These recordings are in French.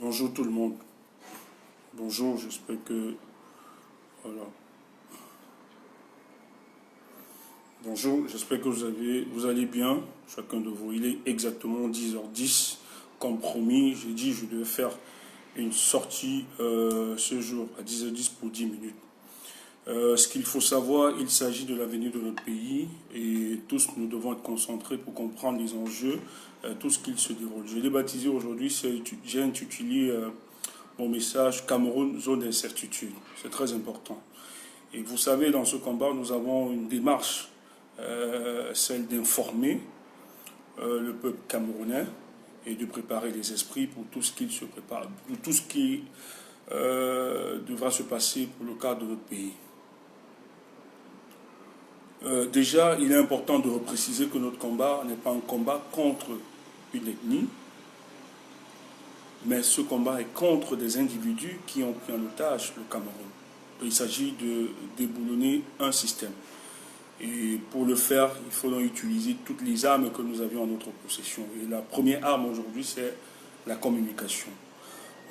Bonjour tout le monde. Bonjour, j'espère que... Voilà. Bonjour, j'espère que vous allez bien, chacun de vous. Il est exactement 10h10. Comme promis, j'ai dit que je devais faire une sortie ce jour à 10h10 pour 10 minutes. Ce qu'il faut savoir, il s'agit de l'avenir de notre pays et tous nous devons être concentrés pour comprendre les enjeux, tout ce qu'il se déroule. Je l'ai baptisé aujourd'hui, j'ai intitulé mon message Cameroun, zone d'incertitude. C'est très important. Et vous savez, dans ce combat, nous avons une démarche, celle d'informer le peuple camerounais et de préparer les esprits pour tout ce qu'il se prépare, pour tout ce qui devra se passer pour le cadre de notre pays. Déjà, il est important de repréciser que notre combat n'est pas un combat contre une ethnie, mais ce combat est contre des individus qui ont pris en otage le Cameroun. Il s'agit de déboulonner un système. Et pour le faire, il faut donc utiliser toutes les armes que nous avions en notre possession. Et la première arme aujourd'hui, c'est la communication.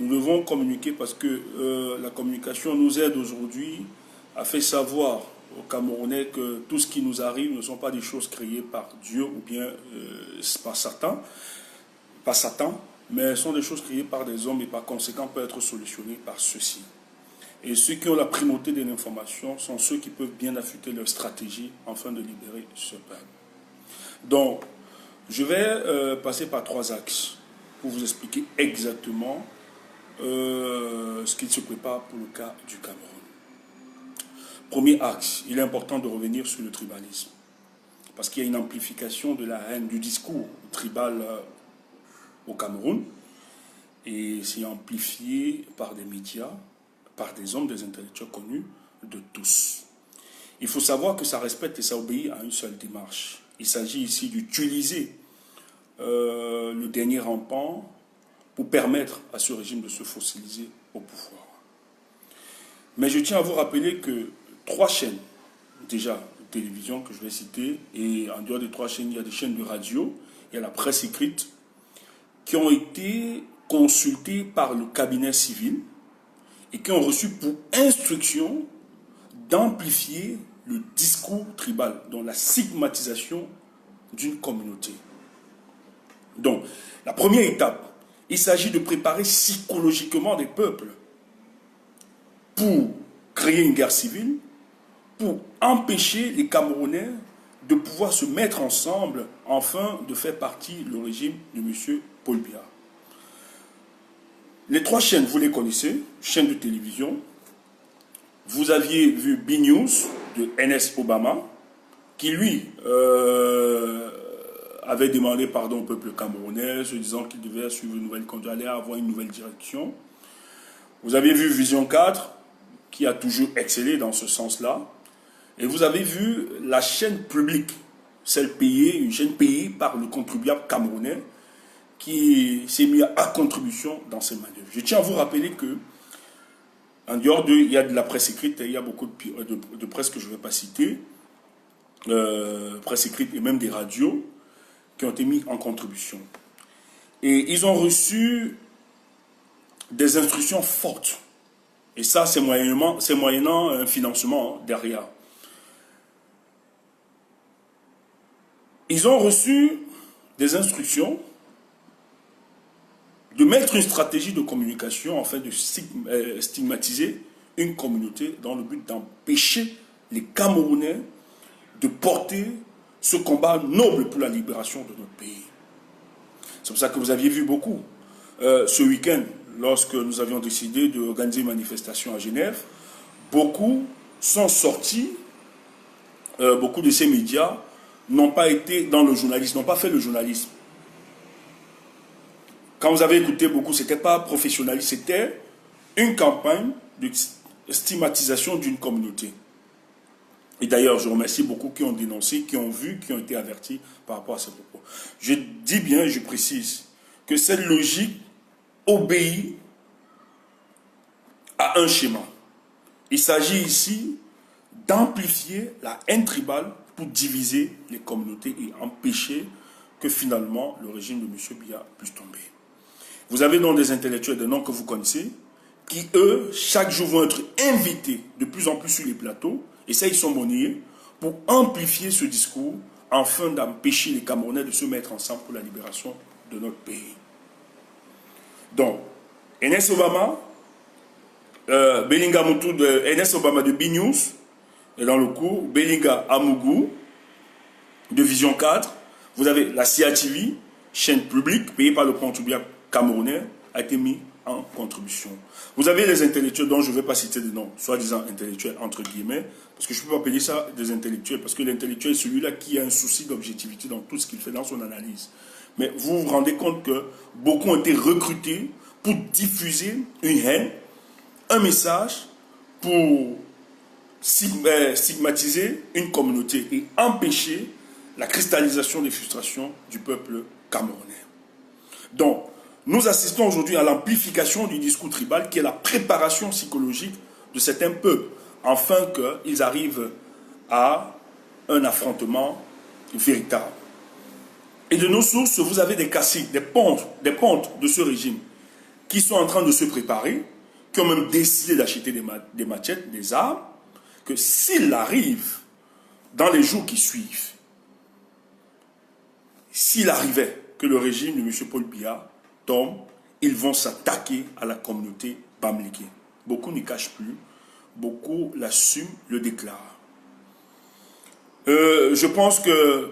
Nous devons communiquer parce que la communication nous aide aujourd'hui à faire savoir aux Camerounais que tout ce qui nous arrive ne sont pas des choses créées par Dieu ou bien par Satan, mais sont des choses créées par des hommes et par conséquent peuvent être solutionnées par ceux-ci. Et ceux qui ont la primauté de l'information sont ceux qui peuvent bien affûter leur stratégie afin de libérer ce peuple. Donc, je vais passer par 3 axes pour vous expliquer exactement ce qu'il se prépare pour le cas du Cameroun. Premier axe, il est important de revenir sur le tribalisme. Parce qu'il y a une amplification de la haine, du discours tribal au Cameroun. Et c'est amplifié par des médias, par des hommes, des intellectuels connus de tous. Il faut savoir que ça respecte et ça obéit à une seule démarche. Il s'agit ici d'utiliser le dernier rampant pour permettre à ce régime de se fossiliser au pouvoir. Mais je tiens à vous rappeler que 3 chaînes, déjà de télévision que je vais citer, et en dehors des 3 chaînes, il y a des chaînes de radio, il y a la presse écrite, qui ont été consultées par le cabinet civil et qui ont reçu pour instruction d'amplifier le discours tribal, donc la stigmatisation d'une communauté. Donc, la première étape, il s'agit de préparer psychologiquement des peuples pour créer une guerre civile, pour empêcher les Camerounais de pouvoir se mettre ensemble afin de faire partie du régime de M. Paul Biya. Les 3 chaînes, vous les connaissez, chaînes de télévision. Vous aviez vu B-News de NS Obama, qui lui avait demandé pardon au peuple camerounais, se disant qu'il devait suivre une nouvelle conduite, aller avoir une nouvelle direction. Vous avez vu Vision 4, qui a toujours excellé dans ce sens-là. Et vous avez vu la chaîne publique, celle payée, une chaîne payée par le contribuable camerounais, qui s'est mis à contribution dans ces manœuvres. Je tiens à vous rappeler que, en dehors il y a de la presse écrite, il y a beaucoup de presse que je ne vais pas citer, presse écrite et même des radios, qui ont été mis en contribution. Et ils ont reçu des instructions fortes. Et ça, c'est moyennant un financement derrière. Ils ont reçu des instructions de mettre une stratégie de communication afin de stigmatiser une communauté dans le but d'empêcher les Camerounais de porter ce combat noble pour la libération de notre pays. C'est pour ça que vous aviez vu beaucoup. Ce week-end, lorsque nous avions décidé d'organiser une manifestation à Genève, beaucoup sont sortis, beaucoup de ces médias n'ont pas été dans le journalisme, n'ont pas fait le journalisme. Quand vous avez écouté beaucoup, ce n'était pas professionnaliste, c'était une campagne de stigmatisation d'une communauté. Et d'ailleurs, je remercie beaucoup qui ont dénoncé, qui ont vu, qui ont été avertis par rapport à ces propos. Je dis bien, je précise, que cette logique obéit à un schéma. Il s'agit ici d'amplifier la haine tribale pour diviser les communautés et empêcher que finalement le régime de M. Biya puisse tomber. Vous avez donc des intellectuels, des noms que vous connaissez, qui, eux, chaque jour vont être invités de plus en plus sur les plateaux, et ça, ils sont monnayés, pour amplifier ce discours, afin d'empêcher les Camerounais de se mettre ensemble pour la libération de notre pays. Donc, Enes Obama, Belinga Moutou de Enes Obama de B-News, est dans le coup, Belinga Amougou de Vision 4, vous avez la CIATV, chaîne publique, payée par le contribuable camerounais, a été mis en contribution. Vous avez les intellectuels dont je ne vais pas citer des noms, soi-disant intellectuels entre guillemets, parce que je ne peux pas appeler ça des intellectuels, parce que l'intellectuel est celui-là qui a un souci d'objectivité dans tout ce qu'il fait dans son analyse. Mais vous vous rendez compte que beaucoup ont été recrutés pour diffuser une haine, un message pour stigmatiser une communauté et empêcher la cristallisation des frustrations du peuple camerounais. Donc, nous assistons aujourd'hui à l'amplification du discours tribal qui est la préparation psychologique de certains peuples, afin qu'ils arrivent à un affrontement véritable. Et de nos sources, vous avez des caciques, des pontes de ce régime qui sont en train de se préparer, qui ont même décidé d'acheter des machettes, des armes, que s'il arrive dans les jours qui suivent, s'il arrivait que le régime de M. Paul Biya tombe, ils vont s'attaquer à la communauté bamileke. Beaucoup n'y cachent plus, beaucoup l'assument, le déclarent. Je pense que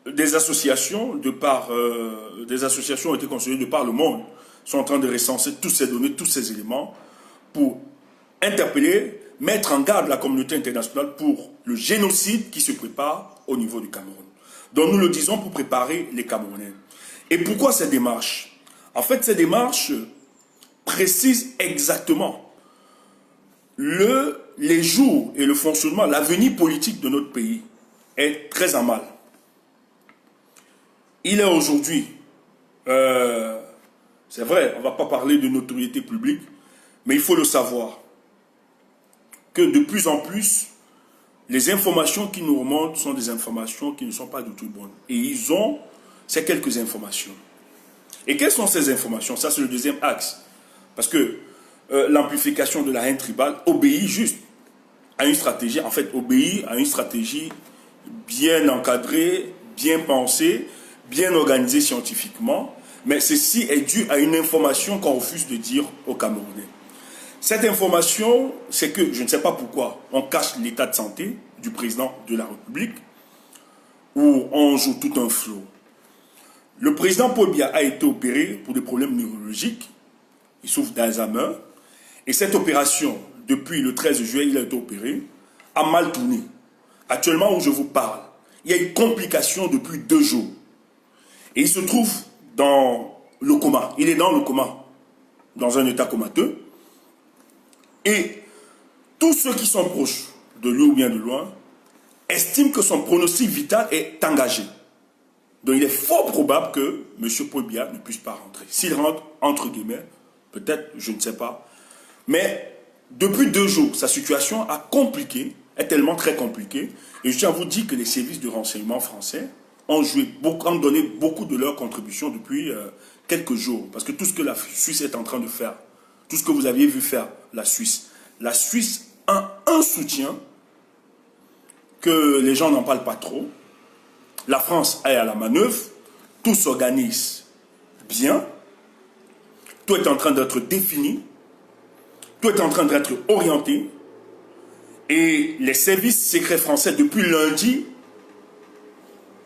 des associations ont été constituées de par le monde, sont en train de recenser toutes ces données, tous ces éléments, pour interpeller, mettre en garde la communauté internationale pour le génocide qui se prépare au niveau du Cameroun. Donc nous le disons pour préparer les Camerounais. Et pourquoi cette démarche? En fait, cette démarche précise exactement les jours et le fonctionnement, l'avenir politique de notre pays est très en mal. Il est aujourd'hui, c'est vrai, on ne va pas parler de notoriété publique, mais il faut le savoir, que de plus en plus, les informations qui nous remontent sont des informations qui ne sont pas du tout bonnes. Et ils ont ces quelques informations. Et quelles sont ces informations? Ça, c'est le deuxième axe. Parce que l'amplification de la haine tribale obéit juste à une stratégie, en fait, obéit à une stratégie bien encadrée, bien pensée, bien organisée scientifiquement. Mais ceci est dû à une information qu'on refuse de dire aux Camerounais. Cette information, c'est que, je ne sais pas pourquoi, on cache l'état de santé du président de la République, où on joue tout un flot. Le président Paul Biya a été opéré pour des problèmes neurologiques, il souffre d'Alzheimer, et cette opération, depuis le 13 juillet, il a été opéré, a mal tourné. Actuellement où je vous parle, il y a une complication depuis 2 jours. Et il se trouve dans le coma, il est dans le coma, dans un état comateux. Et tous ceux qui sont proches de lui ou bien de loin estiment que son pronostic vital est engagé. Donc il est fort probable que M. Paul Biya ne puisse pas rentrer. S'il rentre, entre guillemets, peut-être, je ne sais pas. Mais depuis 2 jours, sa situation a compliqué, est tellement très compliquée. Et je tiens à vous dire que les services de renseignement français ont donné beaucoup de leur contribution depuis quelques jours. Parce que tout ce que la Suisse est en train de faire, tout ce que vous aviez vu faire la Suisse a un soutien que les gens n'en parlent pas trop. La France est à la manœuvre, tout s'organise bien, tout est en train d'être défini, tout est en train d'être orienté, et les services secrets français, depuis lundi,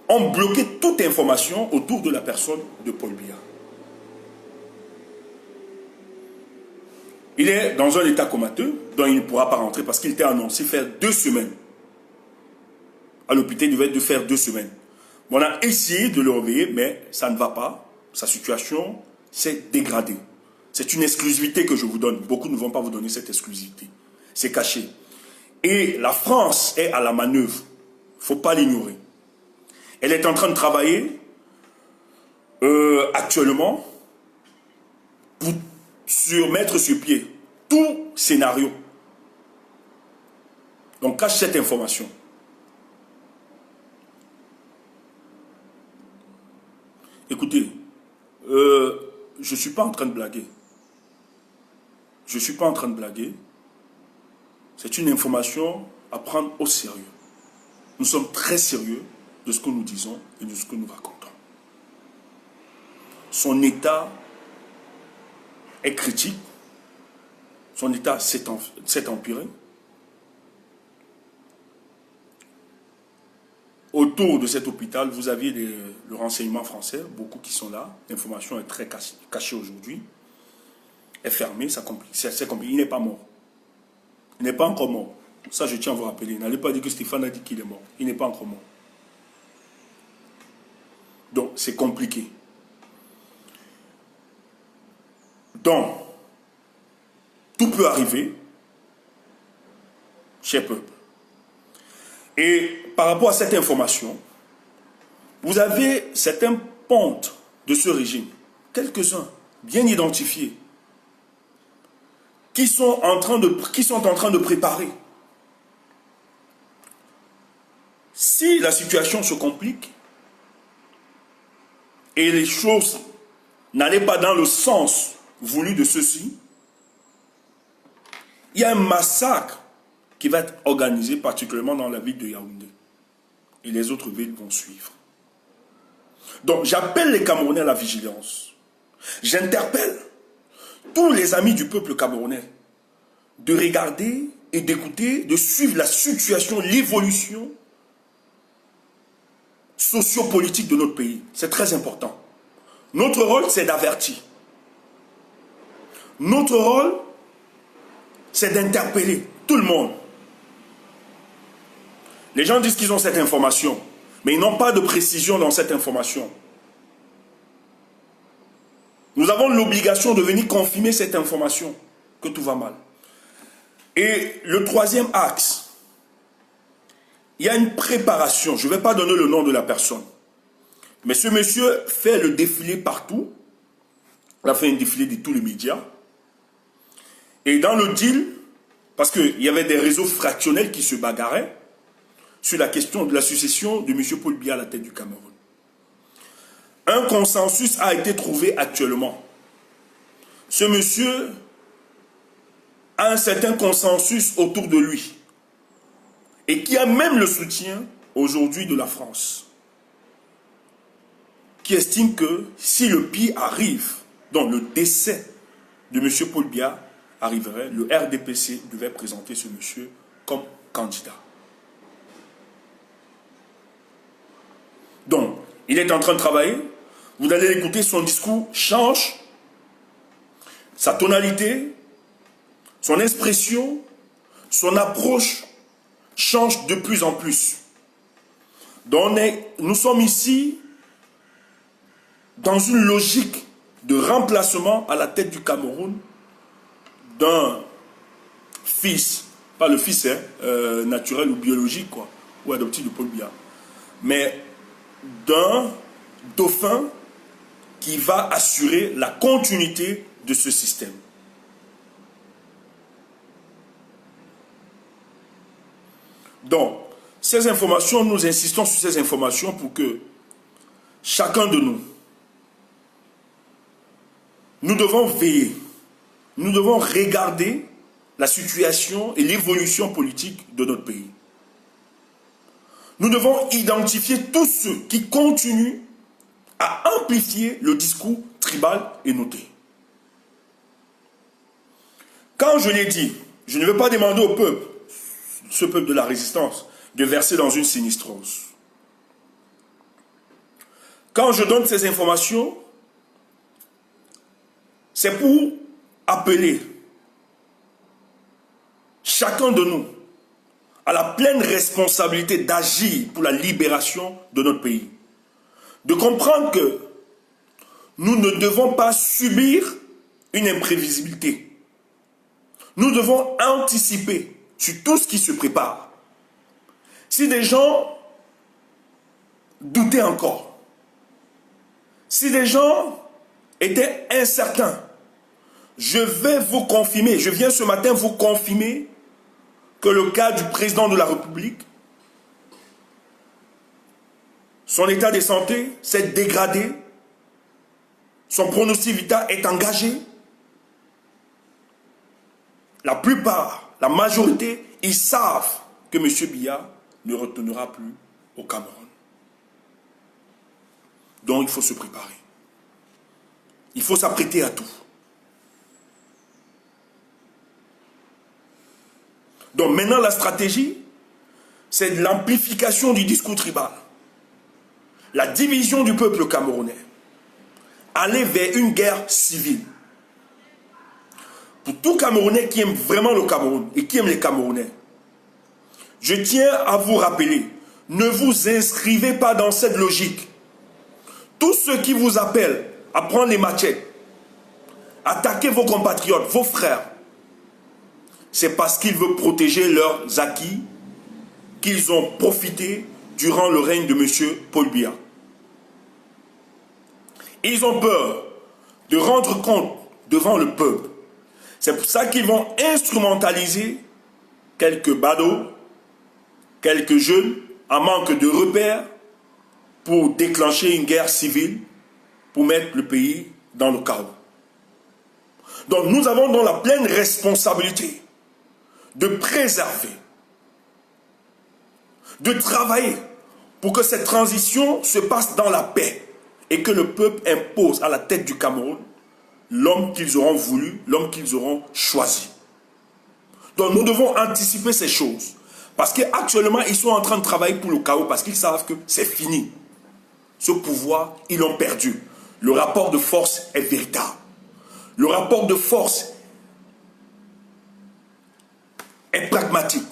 ont bloqué toute information autour de la personne de Paul Biya. Il est dans un état comateux dont il ne pourra pas rentrer parce qu'il était annoncé faire 2 semaines. À l'hôpital, il devait faire 2 semaines. On a essayé de le réveiller, mais ça ne va pas. Sa situation s'est dégradée. C'est une exclusivité que je vous donne. Beaucoup ne vont pas vous donner cette exclusivité. C'est caché. Et la France est à la manœuvre. Il ne faut pas l'ignorer. Elle est en train de travailler actuellement pour mettre sur pied tout scénario. Donc cache cette information. Écoutez, je ne suis pas en train de blaguer. Je ne suis pas en train de blaguer. C'est une information à prendre au sérieux. Nous sommes très sérieux de ce que nous disons et de ce que nous racontons. Son état est critique. Son état s'est empiré. Autour de cet hôpital, vous aviez le renseignement français, beaucoup qui sont là. L'information est très cachée aujourd'hui. Est fermée, c'est compliqué. Il n'est pas mort. Il n'est pas encore mort. Ça, je tiens à vous rappeler. N'allez pas dire que Stéphane a dit qu'il est mort. Il n'est pas encore mort. Donc, c'est compliqué. Donc, tout peut arriver, cher peuple. Et par rapport à cette information, vous avez certains pontes de ce régime, quelques-uns, bien identifiés, qui sont en train de préparer. Si la situation se complique et les choses n'allaient pas dans le sens voulu de ceux-ci, il y a un massacre qui va être organisé particulièrement dans la ville de Yaoundé. Et les autres villes vont suivre. Donc j'appelle les Camerounais à la vigilance. J'interpelle tous les amis du peuple camerounais de regarder et d'écouter, de suivre la situation, l'évolution sociopolitique de notre pays. C'est très important. Notre rôle, c'est d'avertir. Notre rôle, c'est d'interpeller tout le monde. Les gens disent qu'ils ont cette information, mais ils n'ont pas de précision dans cette information. Nous avons l'obligation de venir confirmer cette information, que tout va mal. Et le troisième axe, il y a une préparation. Je ne vais pas donner le nom de la personne. Mais ce monsieur fait le défilé partout. Il a fait un défilé de tous les médias. Et dans le deal, parce qu'il y avait des réseaux fractionnels qui se bagarraient sur la question de la succession de M. Paul Biya à la tête du Cameroun. Un consensus a été trouvé actuellement. Ce monsieur a un certain consensus autour de lui et qui a même le soutien aujourd'hui de la France, qui estime que si le pire arrive, donc le décès de M. Paul Biya arriverait, le RDPC devait présenter ce monsieur comme candidat. Donc, il est en train de travailler. Vous allez écouter, son discours change, sa tonalité, son expression, son approche change de plus en plus. Donc, nous sommes ici dans une logique de remplacement à la tête du Cameroun d'un fils, pas le fils naturel ou biologique, quoi, ou adoptif de Paul Biya, mais d'un dauphin qui va assurer la continuité de ce système. Donc, ces informations, nous insistons sur ces informations pour que chacun de nous, nous devons veiller, nous devons regarder la situation et l'évolution politique de notre pays. Nous devons identifier tous ceux qui continuent à amplifier le discours tribal et noté. Quand je l'ai dit, je ne veux pas demander au peuple, ce peuple de la résistance, de verser dans une sinistrose. Quand je donne ces informations, c'est pour appeler chacun de nous à la pleine responsabilité d'agir pour la libération de notre pays. De comprendre que nous ne devons pas subir une imprévisibilité. Nous devons anticiper sur tout ce qui se prépare. Si des gens doutaient encore, si des gens étaient incertains, je vais vous confirmer, je viens ce matin vous confirmer que le cas du président de la République, son état de santé s'est dégradé son pronostic vital est engagé. La plupart, la majorité, ils savent que M. Biya ne retournera plus au Cameroun. Donc il faut se préparer. Il faut s'apprêter à tout. Donc maintenant la stratégie, c'est l'amplification du discours tribal. La division du peuple camerounais. Aller vers une guerre civile. Pour tout Camerounais qui aime vraiment le Cameroun et qui aime les Camerounais, je tiens à vous rappeler, ne vous inscrivez pas dans cette logique. Tous ceux qui vous appellent à prendre les machettes, attaquer vos compatriotes, vos frères, c'est parce qu'ils veulent protéger leurs acquis qu'ils ont profité durant le règne de M. Paul Biya. Ils ont peur de rendre compte devant le peuple. C'est pour ça qu'ils vont instrumentaliser quelques badauds, quelques jeunes en manque de repères pour déclencher une guerre civile, pour mettre le pays dans le chaos. Donc nous avons donc la pleine responsabilité de préserver, de travailler pour que cette transition se passe dans la paix et que le peuple impose à la tête du Cameroun l'homme qu'ils auront voulu, l'homme qu'ils auront choisi. Donc nous devons anticiper ces choses. Parce qu'actuellement, ils sont en train de travailler pour le chaos parce qu'ils savent que c'est fini. Ce pouvoir, ils l'ont perdu. Le rapport de force est véritable. Le rapport de force est pragmatique.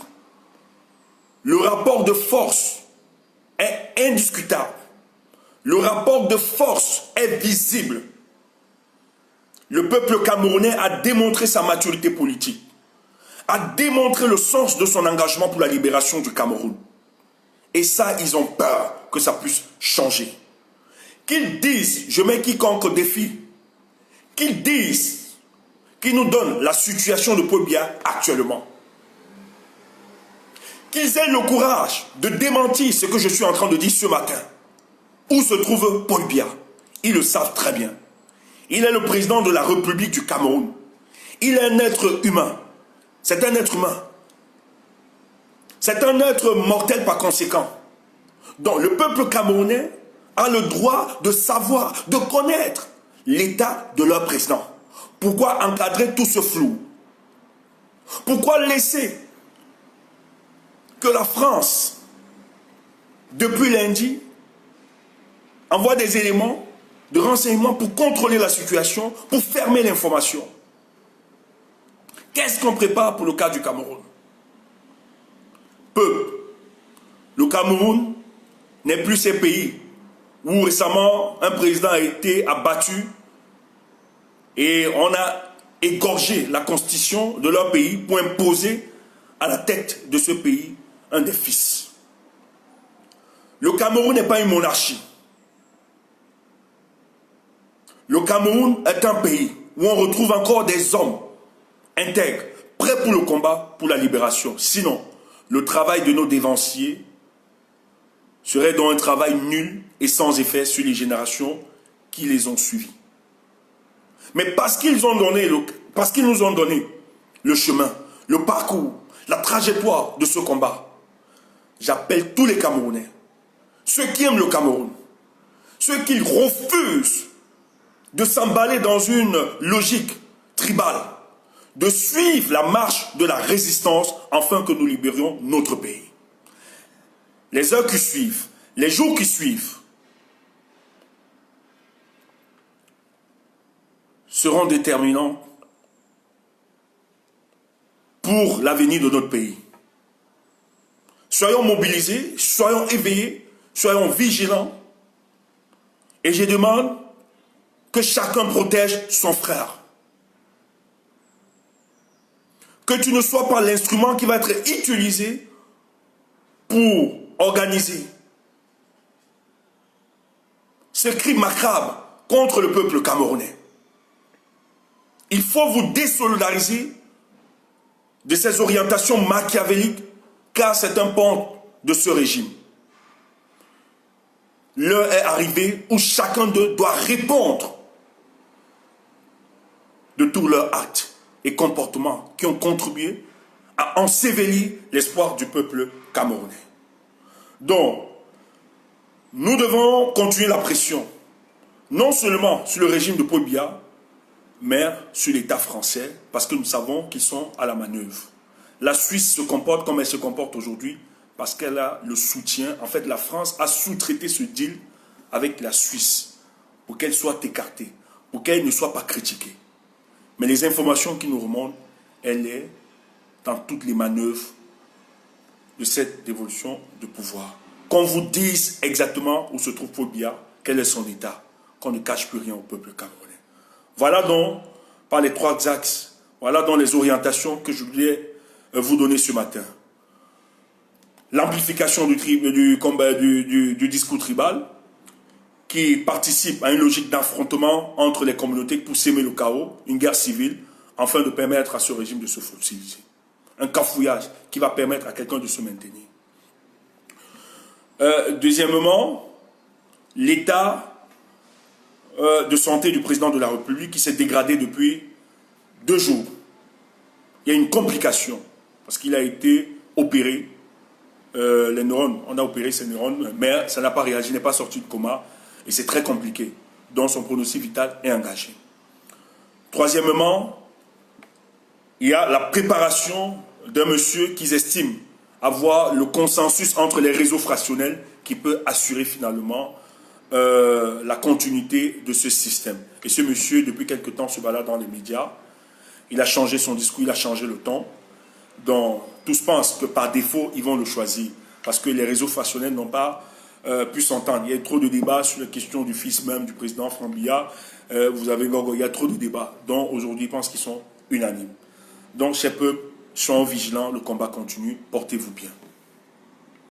Le rapport de force est indiscutable. Le rapport de force est visible. Le peuple camerounais a démontré sa maturité politique, a démontré le sens de son engagement pour la libération du Cameroun. Et ça, ils ont peur que ça puisse changer. Qu'ils disent, je mets quiconque au défi, qu'ils disent, qu'ils nous donnent la situation de Paul Biya actuellement. Qu'ils aient le courage de démentir ce que je suis en train de dire ce matin. Où se trouve Paul Biya? Ils le savent très bien. Il est le président de la République du Cameroun. Il est un être humain. C'est un être humain. C'est un être mortel par conséquent. Donc le peuple camerounais a le droit de savoir, de connaître l'état de leur président. Pourquoi encadrer tout ce flou? Pourquoi laisser que la France, depuis lundi, envoie des éléments de renseignement pour contrôler la situation, pour fermer l'information? Qu'est-ce qu'on prépare pour le cas du Cameroun? Peuple, le Cameroun n'est plus ces pays où récemment un président a été abattu et on a égorgé la constitution de leur pays pour imposer à la tête de ce pays un des fils. Le Cameroun n'est pas une monarchie. Le Cameroun est un pays où on retrouve encore des hommes intègres, prêts pour le combat, pour la libération. Sinon, le travail de nos dévanciers serait donc un travail nul et sans effet sur les générations qui les ont suivis. Mais parce qu'ils nous ont donné le chemin, le parcours, la trajectoire de ce combat, j'appelle tous les Camerounais, ceux qui aiment le Cameroun, ceux qui refusent de s'emballer dans une logique tribale, de suivre la marche de la résistance afin que nous libérions notre pays. Les heures qui suivent, les jours qui suivent, seront déterminants pour l'avenir de notre pays. Soyons mobilisés, soyons éveillés, soyons vigilants. Et je demande que chacun protège son frère. Que tu ne sois pas l'instrument qui va être utilisé pour organiser ce crime macabre contre le peuple camerounais. Il faut vous désolidariser de ces orientations machiavéliques, car c'est un pan de ce régime. L'heure est arrivée où chacun d'eux doit répondre de tous leurs actes et comportements qui ont contribué à ensevelir l'espoir du peuple camerounais. Donc, nous devons continuer la pression, non seulement sur le régime de Paul Biya, mais sur l'État français, parce que nous savons qu'ils sont à la manœuvre. La Suisse se comporte comme elle se comporte aujourd'hui, parce qu'elle a le soutien. En fait, la France a sous-traité ce deal avec la Suisse, pour qu'elle soit écartée, pour qu'elle ne soit pas critiquée. Mais les informations qui nous remontent, elle est dans toutes les manœuvres de cette dévolution de pouvoir. Qu'on vous dise exactement où se trouve Paul Biya, quel est son état, qu'on ne cache plus rien au peuple camerounais. Voilà donc, par les 3 axes, voilà donc les orientations que je voulais vous donner ce matin. L'amplification du discours tribal, qui participe à une logique d'affrontement entre les communautés pour s'aimer le chaos, une guerre civile, afin de permettre à ce régime de se fossiliser. Un cafouillage qui va permettre à quelqu'un de se maintenir. Deuxièmement, l'état de santé du président de la République qui s'est dégradé depuis 2 jours. Il y a une complication, parce qu'il a été opéré, les neurones, on a opéré ses neurones, mais ça n'a pas réagi, il n'est pas sorti de coma, et c'est très compliqué, donc son pronostic vital est engagé. Troisièmement, il y a la préparation d'un monsieur qu'ils estiment avoir le consensus entre les réseaux fractionnels qui peut assurer finalement la continuité de ce système. Et ce monsieur, depuis quelque temps, se balade dans les médias. Il a changé son discours, il a changé le ton. Donc, tous pensent que par défaut, ils vont le choisir. Parce que les réseaux fractionnels n'ont pas pu s'entendre. Il y a trop de débats sur la question du fils même du président Franck Biya. Vous avez Gogo, il y a trop de débats. Donc, aujourd'hui, ils pensent qu'ils sont unanimes. Donc, chers peuples, soyons vigilants, le combat continue. Portez-vous bien.